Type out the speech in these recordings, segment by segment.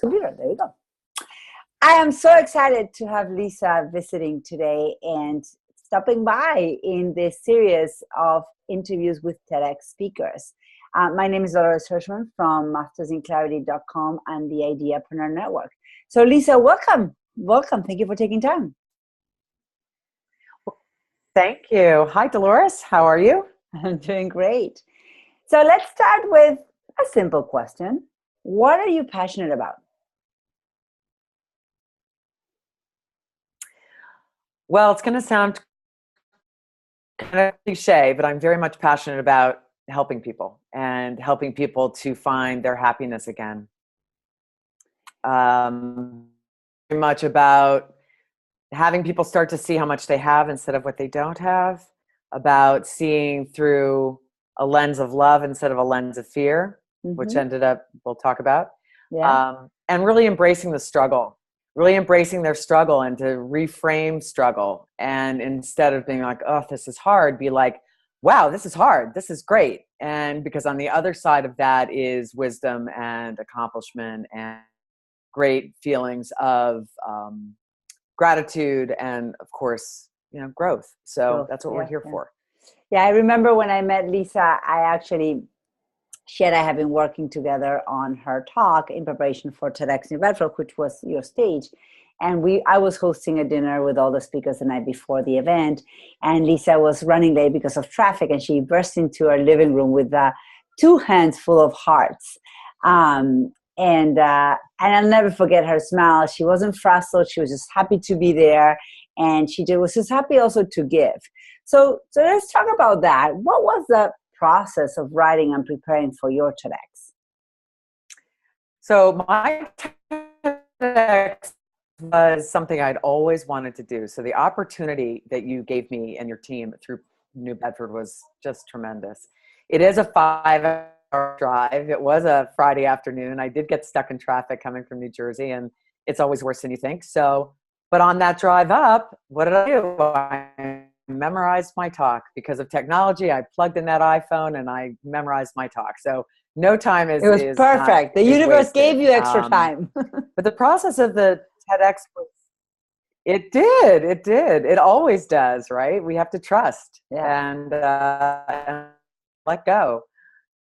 Computer. There you go. I am so excited to have Lisa visiting today and stopping by in this series of interviews with TEDx speakers. My name is Dolores Hirschman from mastersinclarity.com and the Ideapreneur Network. So Lisa, welcome. Welcome. Thank you for taking time. Thank you. Hi, Dolores. How are you? I'm doing great. So let's start with a simple question. What are you passionate about? Well, it's going to sound kind of cliche, but I'm very much passionate about helping people and helping people to find their happiness again. Very much about having people start to see how much they have instead of what they don't have, about seeing through a lens of love instead of a lens of fear, which ended up, we'll talk about, and really embracing the struggle. Really embracing their struggle and to reframe struggle. And instead of being like, oh, this is hard, be like, wow, this is hard. This is great. And because on the other side of that is wisdom and accomplishment and great feelings of gratitude and, of course, growth. So that's what we're here for. Yeah, I remember when I met Lisa, she and I have been working together on her talk in preparation for TEDx New Bedford, which was your stage. And I was hosting a dinner with all the speakers the night before the event. And Lisa was running late because of traffic. And she burst into her living room with 2 hands full of hearts. And I'll never forget her smile. She wasn't frazzled. She was just happy to be there. And she was just happy also to give. So let's talk about that. What was the process of writing and preparing for your TEDx? So my TEDx was something I'd always wanted to do. So the opportunity that you gave me and your team through New Bedford was just tremendous. It is a 5-hour drive. It was a Friday afternoon. I did get stuck in traffic coming from New Jersey, and it's always worse than you think. So, but on that drive up, what did I do? I memorized my talk. Because of technology, I plugged in that iPhone and I memorized my talk. So no time is. It was perfect. The universe wasted. gave you extra time. But the process of the TEDx was, it did. It always does, right? We have to trust and let go.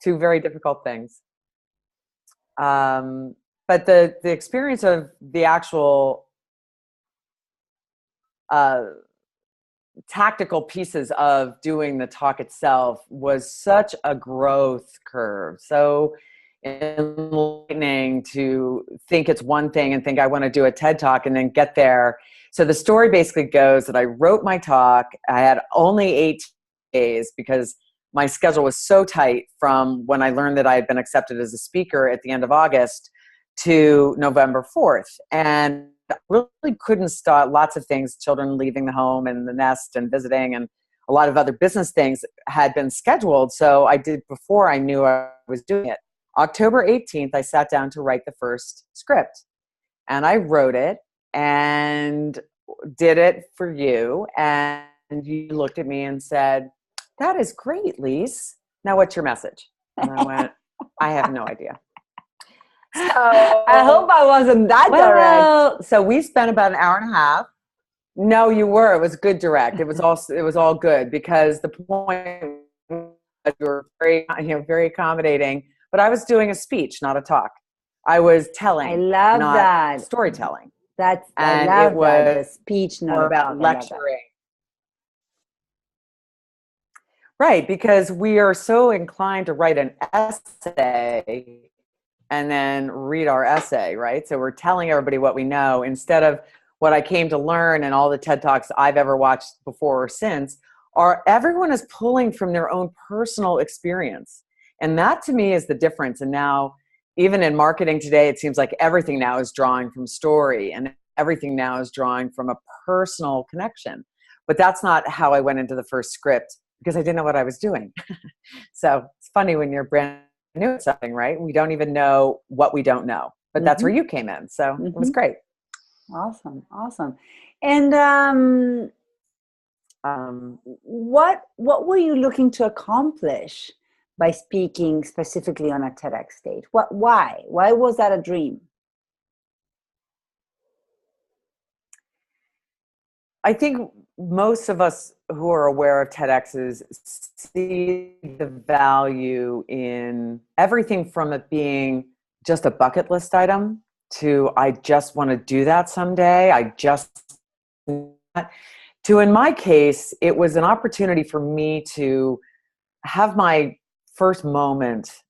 2 very difficult things. But the experience of the actual tactical pieces of doing the talk itself was such a growth curve. So enlightening to think it's one thing and think I want to do a TED Talk and then get there. So the story basically goes that I wrote my talk. I had only 8 days because my schedule was so tight from when I learned that I had been accepted as a speaker at the end of August to November 4th. And really couldn't start lots of things, children leaving the home and the nest and visiting, and a lot of other business things had been scheduled. So I did before I knew I was doing it. October 18th, I sat down to write the first script, and I wrote it and did it for you. And you looked at me and said, "That is great, Lise. Now what's your message?" And I went, "I have no idea." So, I hope I wasn't that direct. So we spent about an hour and a half. No, you were. It was good direct. It was all good because the point was you were very accommodating. But I was doing a speech, not a talk. I was telling. I love not that. Storytelling. I love that. The speech, not more about lecturing. Right, because we are so inclined to write an essay and then read our essay, right? So we're telling everybody what we know instead of what I came to learn, and all the TED Talks I've ever watched before or since are everyone is pulling from their own personal experience. And that to me is the difference. And now, even in marketing today, it seems like everything now is drawing from story and everything now is drawing from a personal connection. But that's not how I went into the first script because I didn't know what I was doing. So it's funny when you're brand new at something, right? We don't even know what we don't know, but that's where you came in. So it was great. Awesome. And what were you looking to accomplish by speaking specifically on a TEDx stage? Why was that a dream? I think most of us who are aware of TEDx's see the value in everything from it being just a bucket list item to I just want to do that someday. I just to, in my case, it was an opportunity for me to have my first moment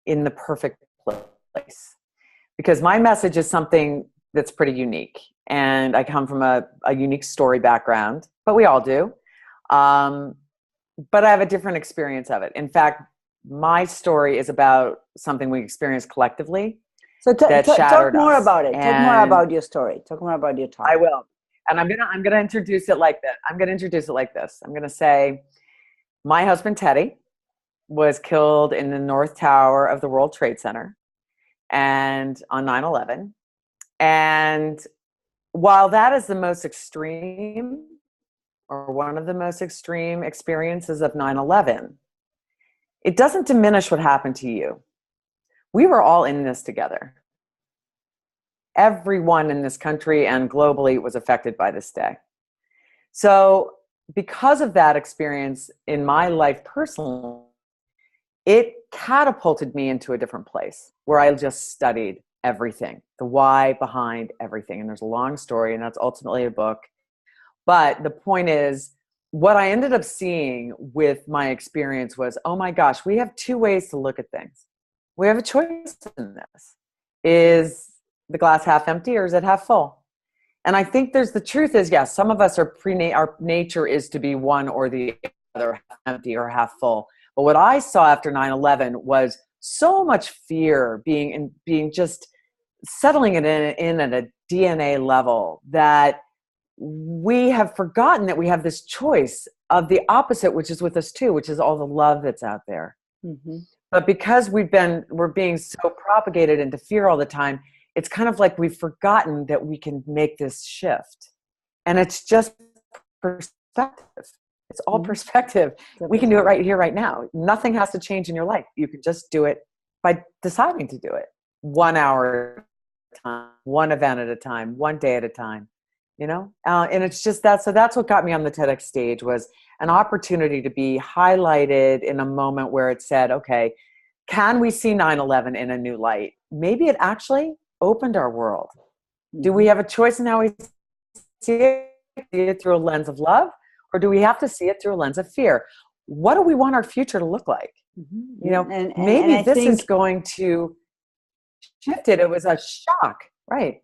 in the perfect place, because my message is something that's pretty unique. And I come from a unique story background, but we all do. But I have a different experience of it. In fact, my story is about something we experienced collectively that shattered talk more us. about it. Talk more about your story. Talk more about your talk. I will. And I'm gonna introduce it like that. I'm gonna say, my husband Teddy was killed in the North Tower of the World Trade Center and on 9/11. And while that is the most extreme, or one of the most extreme experiences of 9/11, it doesn't diminish what happened to you. We were all in this together. Everyone in this country and globally was affected by this day. So because of that experience in my life personally, it catapulted me into a different place where I just studied everything, the why behind everything. And there's a long story, and that's ultimately a book. But the point is, what I ended up seeing with my experience was, oh my gosh, we have two ways to look at things. We have a choice in this. Is the glass half empty or is it half full? And I think the truth is, yes, some of us our nature is to be one or the other, half empty or half full. But what I saw after 9/11 was so much fear being just settling it in at a DNA level, that we have forgotten that we have this choice of the opposite, which is with us too, which is all the love that's out there. Mm-hmm. But because we're being so propagated into fear all the time, it's kind of like we've forgotten that we can make this shift. And it's just perspective. It's all perspective. We can do it right here, right now. Nothing has to change in your life. You can just do it by deciding to do it 1 hour at a time, one event at a time, one day at a time, and it's just that. So that's what got me on the TEDx stage, was an opportunity to be highlighted in a moment where it said, okay, can we see 9/11 in a new light? Maybe it actually opened our world. Do we have a choice in how we see it through a lens of love, or do we have to see it through a lens of fear? What do we want our future to look like? And maybe this is going to shift it. It was a shock, right?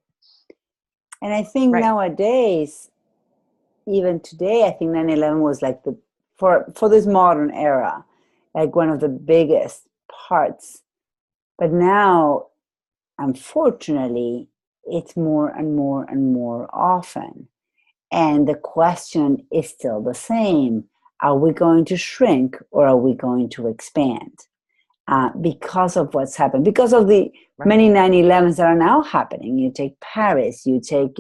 And I think nowadays, even today, I think 9/11 was like for this modern era, like one of the biggest parts. But now, unfortunately, it's more and more and more often. And the question is still the same. Are we going to shrink or are we going to expand? Because of what's happened, because of the many 9/11s that are now happening. You take Paris, you take,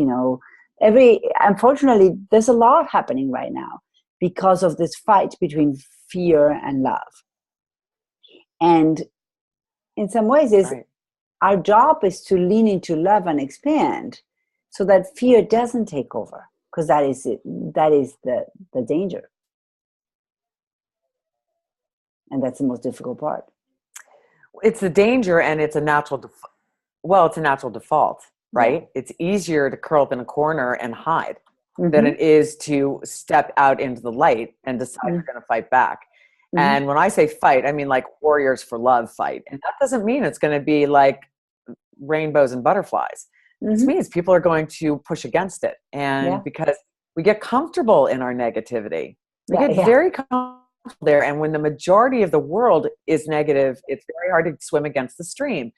unfortunately, there's a lot happening right now because of this fight between fear and love. And in some ways, our job is to lean into love and expand so that fear doesn't take over, because that is the danger. And that's the most difficult part. It's the danger, and it's a natural default, right? Yeah. It's easier to curl up in a corner and hide than it is to step out into the light and decide you're going to fight back. And when I say fight, I mean like warriors for love fight. And that doesn't mean it's going to be like rainbows and butterflies. It means people are going to push against it. And because we get comfortable in our negativity, we get very comfortable there. And when the majority of the world is negative, it's very hard to swim against the stream.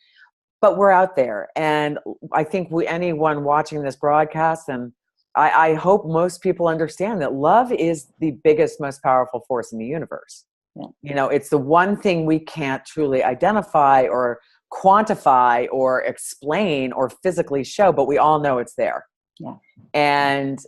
But we're out there. And I think anyone watching this broadcast, and I hope most people understand that love is the biggest, most powerful force in the universe. Yeah. It's the one thing we can't truly identify or quantify or explain or physically show, but we all know it's there. Yeah. And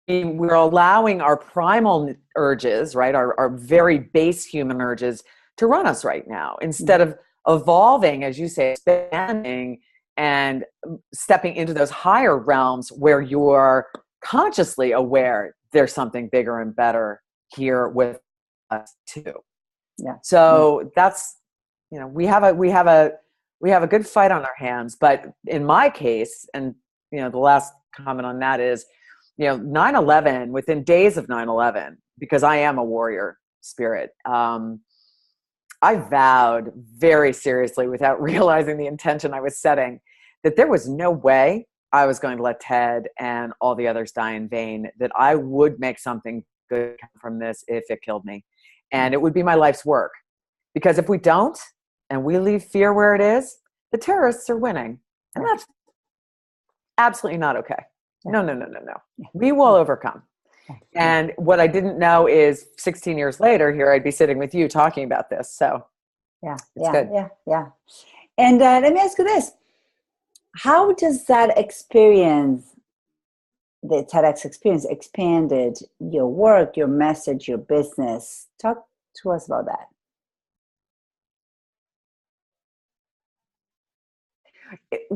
we're allowing our primal urges, right? Our very base human urges to run us right now, instead of evolving, as you say, expanding and stepping into those higher realms where you're consciously aware there's something bigger and better here with us too. Yeah. So that's, you know, we have a good fight on our hands. But in my case, and you know, the last comment on that is, you know, 9/11, within days of 9/11, because I am a warrior spirit, I vowed very seriously, without realizing the intention I was setting, that there was no way I was going to let Ted and all the others die in vain, that I would make something good from this if it killed me. And it would be my life's work. Because if we don't, and we leave fear where it is, the terrorists are winning. And that's absolutely not okay. No. We will overcome. And what I didn't know is 16 years later, here I'd be sitting with you talking about this. So it's good. Yeah. And let me ask you this. How does that experience, the TEDx experience, expanded your work, your message, your business? Talk to us about that.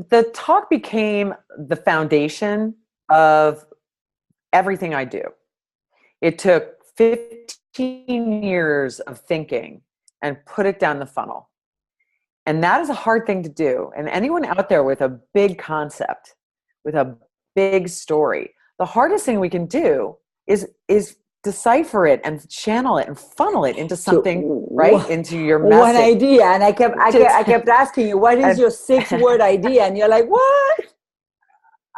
The talk became the foundation of everything I do. It took 15 years of thinking and put it down the funnel. And that is a hard thing to do. And anyone out there with a big concept, with a big story, the hardest thing we can do is decipher it and channel it and funnel it into something, right? Into your message. One idea. And I kept asking you, what is your 6-word idea? And you're like, what?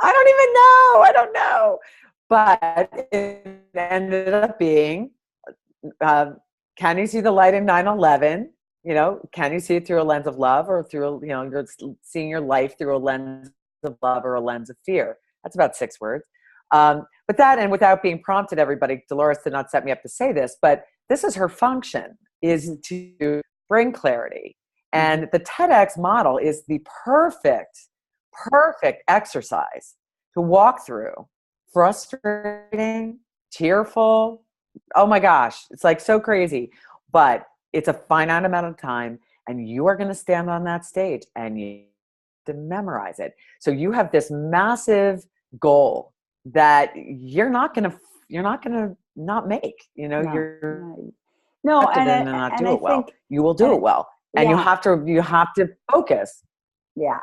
I don't know. But it ended up being, can you see the light in 9/11? You know, can you see it through a lens of love, or through, you know, you're seeing your life through a lens of love or a lens of fear? That's about 6 words. But that, and without being prompted, everybody, Dolores did not set me up to say this, but this is her function, is to bring clarity. And the TEDx model is the perfect exercise to walk through. Frustrating, tearful. Oh my gosh, it's like so crazy. But it's a finite amount of time, and you are going to stand on that stage and you have to memorize it. So you have this massive goal that you're not going to not make, you know, you're and not do it well. You will do it well. And you have to focus. Yeah.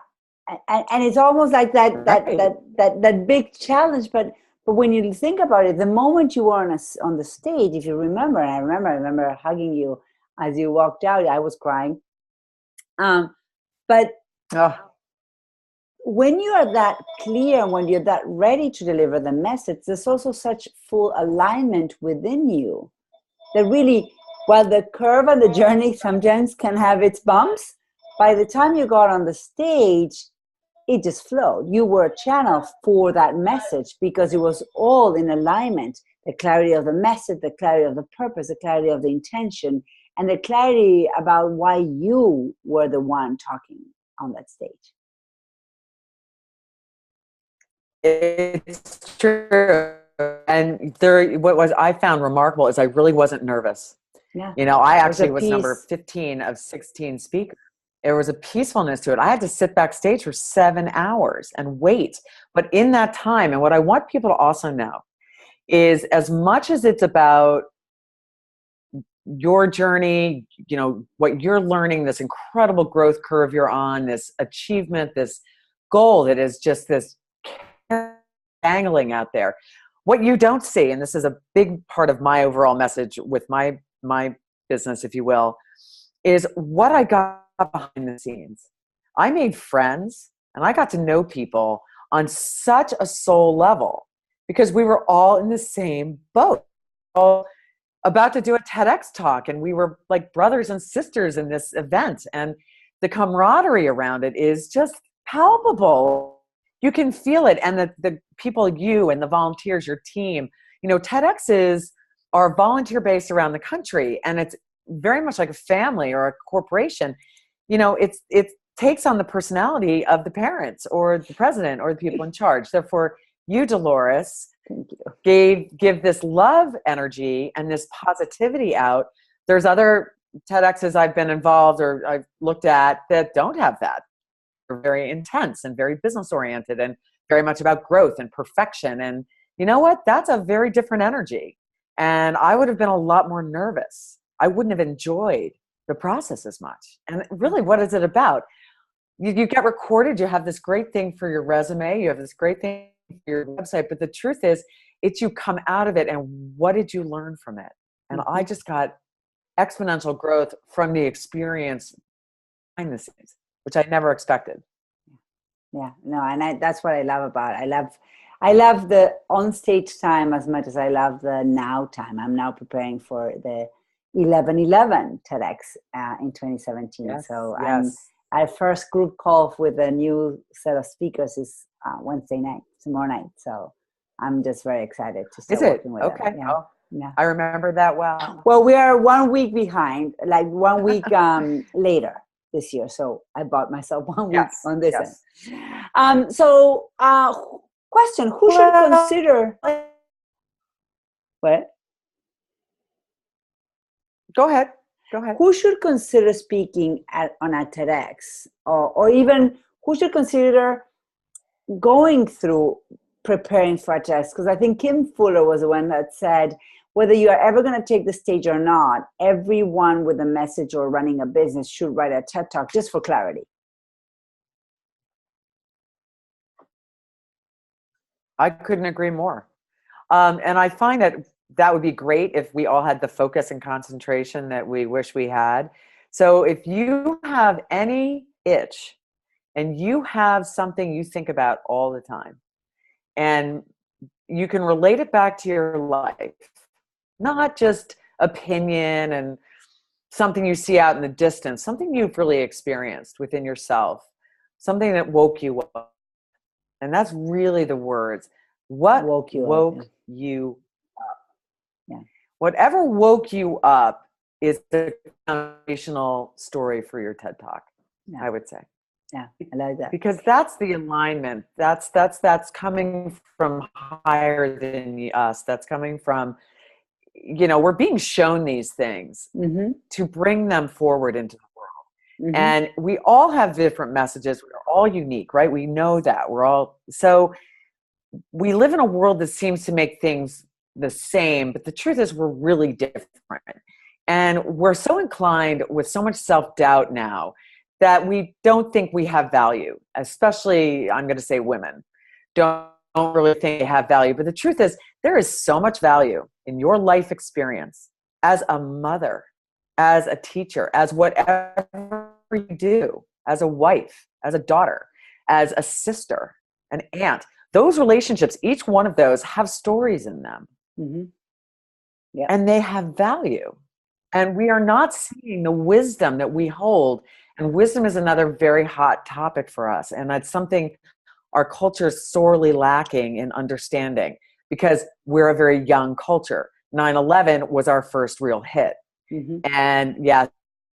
And it's almost like that big challenge, but when you think about it, the moment you were on the stage, if you remember, and I remember hugging you as you walked out, I was crying. But when you are that clear, when you're that ready to deliver the message, there's also such full alignment within you that really, while the curve and the journey sometimes can have its bumps, by the time you got on the stage, it just flowed. You were a channel for that message because it was all in alignment. The clarity of the message, the clarity of the purpose, the clarity of the intention, and the clarity about why you were the one talking on that stage. It's true. And what I found remarkable is I really wasn't nervous. Yeah. You know, I actually was number 15 of 16 speakers. There was a peacefulness to it. I had to sit backstage for 7 hours and wait. But in that time, and what I want people to also know is, as much as it's about your journey, you know, what you're learning, this incredible growth curve you're on, this achievement, this goal that is just this dangling out there. What you don't see, and this is a big part of my overall message with my business, if you will, is what I got behind the scenes. I made friends and I got to know people on such a soul level because we were all in the same boat, all about to do a TEDx talk, and we were like brothers and sisters in this event, and the camaraderie around it is just palpable. You can feel it, and the people, you and the volunteers, your team, you know, TEDx's are volunteer based around the country, and it's very much like a family or a corporation. You know, it takes on the personality of the parents or the president or the people in charge. Therefore, you, Dolores, thank you, give this love energy and this positivity out. There's other TEDx's I've been involved or I've looked at that don't have that. very intense and very business oriented and very much about growth and perfection. And you know what? That's a very different energy. And I would have been a lot more nervous. I wouldn't have enjoyed the process as much. And really, what is it about? You get recorded, you have this great thing for your resume, you have this great thing for your website, but the truth is, it's you come out of it and what did you learn from it? And I just got exponential growth from the experience behind the scenes, which I never expected. Yeah, no, and that's what I love about it. I love the on-stage time as much as I love the now time. I'm now preparing for the 11/11 TEDx in 2017. Yes, so yes. Our first group call with a new set of speakers is Wednesday night, tomorrow night. So I'm just very excited to start working with okay. them. Yeah. Oh, yeah. I remember that well. Well, we are 1 week behind, like 1 week later this year. So I bought myself 1 week on this end. Question, who should consider... What? Go ahead. Who should consider speaking on a TEDx? Or even who should consider going through preparing for a TEDx? Because I think Kim Fuller was the one that said, whether you are ever going to take the stage or not, everyone with a message or running a business should write a TED Talk, just for clarity. I couldn't agree more. And I find that would be great if we all had the focus and concentration that we wish we had. So if you have any itch and you have something you think about all the time and you can relate it back to your life, not just opinion and something you see out in the distance, something you've really experienced within yourself, something that woke you up. And that's really the words. What woke you up? Yeah. Whatever woke you up is the foundational story for your TED Talk, I would say. Yeah, I like that. Because that's the alignment. That's coming from higher than us. That's coming from, we're being shown these things to bring them forward into the world. And we all have different messages. We're all unique, right? We know that. So we live in a world that seems to make things the same, but the truth is we're really different. And we're so inclined with so much self-doubt now that we don't think we have value, especially, I'm going to say women, don't really think they have value. But the truth is there is so much value in your life experience as a mother, as a teacher, as whatever you do, as a wife, as a daughter, as a sister, an aunt. Those relationships, each one of those have stories in them. And they have value. And we are not seeing the wisdom that we hold. And wisdom is another very hot topic for us. And that's something our culture is sorely lacking in understanding because we're a very young culture. 9/11 was our first real hit. And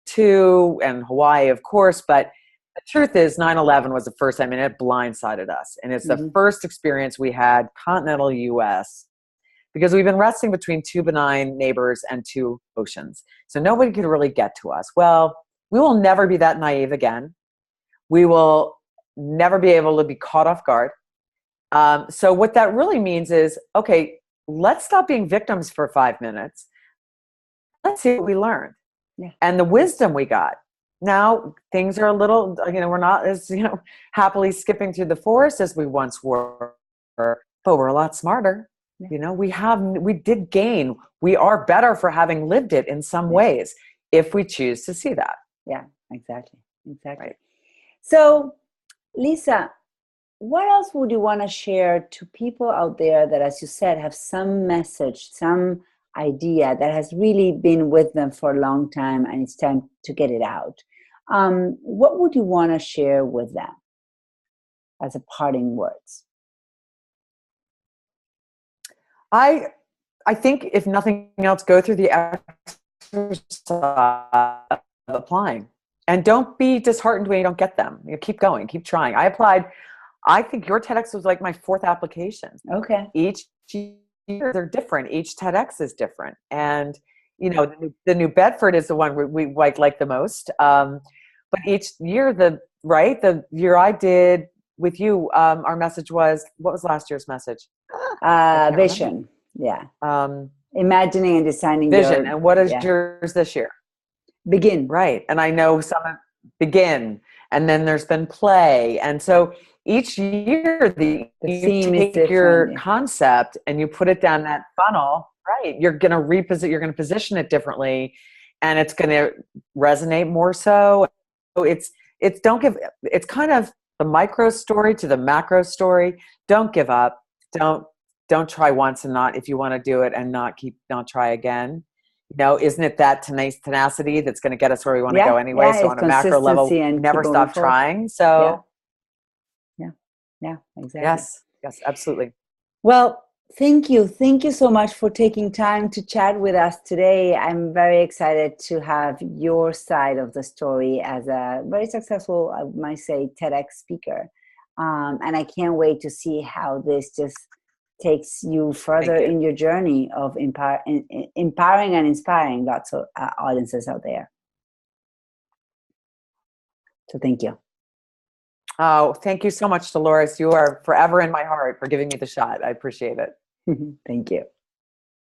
too, and Hawaii, of course, but the truth is 9/11 was the first time, and it blindsided us. And it's the first experience we had, continental US, because we've been wrestling between two benign neighbors and two oceans. So nobody could really get to us. Well, we will never be that naive again. We will never be able to be caught off guard. So what that really means is, okay, let's stop being victims for 5 minutes. Let's see what we learned. And the wisdom we got. Now things are a little, we're not as, happily skipping through the forest as we once were, but we're a lot smarter. We did gain. We are better for having lived it in some ways, if we choose to see that. Yeah, exactly. Right. So, Lisa, what else would you want to share to people out there that, as you said, have some message, some idea that has really been with them for a long time and it's time to get it out? What would you want to share with them as a parting words? I think if nothing else, go through the exercise of applying. And don't be disheartened when you don't get them. Keep going, keep trying. I applied. I think your TEDx was like my 4th application. Okay. Each year they're different. Each TEDx is different. And, the New Bedford is the one we like the most. But but each year, the year I did with you, our message was, what was last year's message? Vision. Yeah. Um, Imagining and designing vision. And what is yeah. yours this year? Begin. Right. And I know some begin, and then there's been play. And so each year The you theme is take your different. concept and you put it down that funnel, right? You're going to position it differently, and it's going to resonate more so. It's kind of the micro story to the macro story. Don't give up. Don't try once and not, if you want to do it and not try again. Isn't it that tenacity that's going to get us where we want to go anyway? Yeah, So it's on a macro level, consistency and never keep moving stop forward. trying. So Yeah, exactly. yes, absolutely. Well, thank you so much for taking time to chat with us today. I'm very excited to have your side of the story as a very successful, I might say, TEDx speaker, and I can't wait to see how this just takes you further in your journey of empowering and inspiring lots of audiences out there. So thank you. Oh, thank you so much, Dolores. You are forever in my heart for giving me the shot. I appreciate it. Thank you.